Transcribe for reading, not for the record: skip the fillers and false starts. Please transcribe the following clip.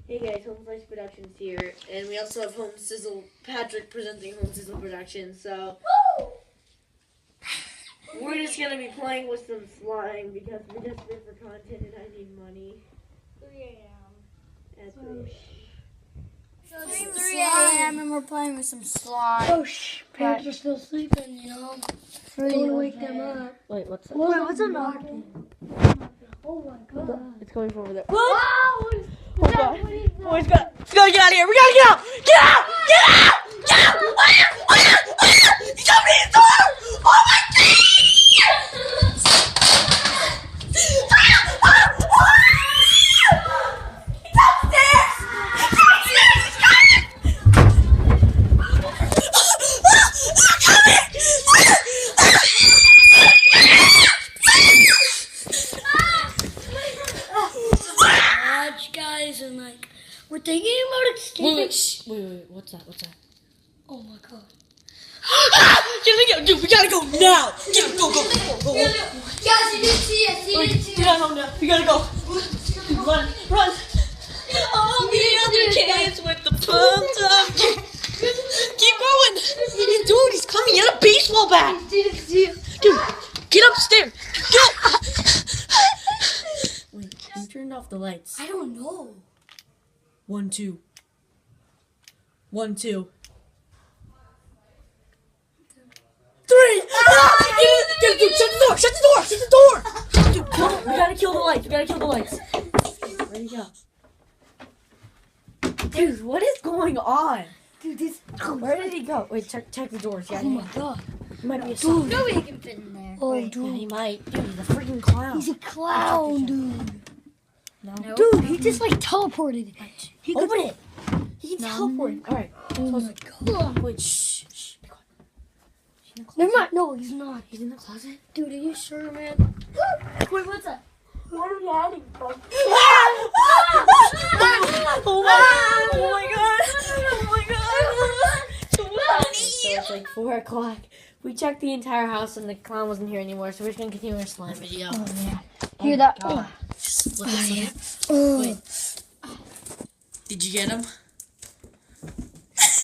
Hey guys, Home Slice Productions here, and we also have Patrick presenting Home Sizzle Productions, so we're just gonna be playing with some slime because we're desperate for content and I need money. 3 a.m. At 3 So it's 3 a.m. and we're playing with some slime. Oh, shh. Parents are still sleeping, you know. Don't want to wake them up. Wait, what's that? Wait, what's a knocking? Oh my god. It's coming from over there. Wow! Oh god. Oh, it's got. We gotta get out of here. We gotta get out. Get out! Get out! Get out! He's opening his door! Oh my god! He's upstairs! He's upstairs! He's coming! Watch, guys, and like, we're thinking about escaping. Wait, what's that? Oh my god. Dude, we gotta go now! Go. Guys, you didn't see us. You didn't see We gotta go now. We gotta go. Run. All the other kids with the pumped up. Keep going. He's coming. He had a baseball bat. didn't see us. Dude, get upstairs. Go. Wait, who turned off the lights? I don't know. 1, 2. 1, 2. 3! Dude, shut the door! Dude, we gotta kill the lights. Where'd he go? Dude, what is going on? Dude, this. Where did he go? Wait, check the doors. Yeah, Oh my god. he might be a zombie. Nobody can fit in there. Oh, Yeah, dude. he might. Dude, he's a freaking clown. He's a clown, dude. No. Dude, he just like teleported. He could. Open it. He can teleport. All right. Oh my god. Wait, shh. Be quiet. Is he in the closet? Never mind. No, he's not. He's in the closet. Dude, are you sure, man? Wait, what's that? What are you hiding from? Oh my god. So it's like 4 o'clock. We checked the entire house and the clown wasn't here anymore, so we're just gonna continue our slime video. Oh yeah. Hear that? God. Just look at Oh, him. yeah. Oh. Wait. Did you get him?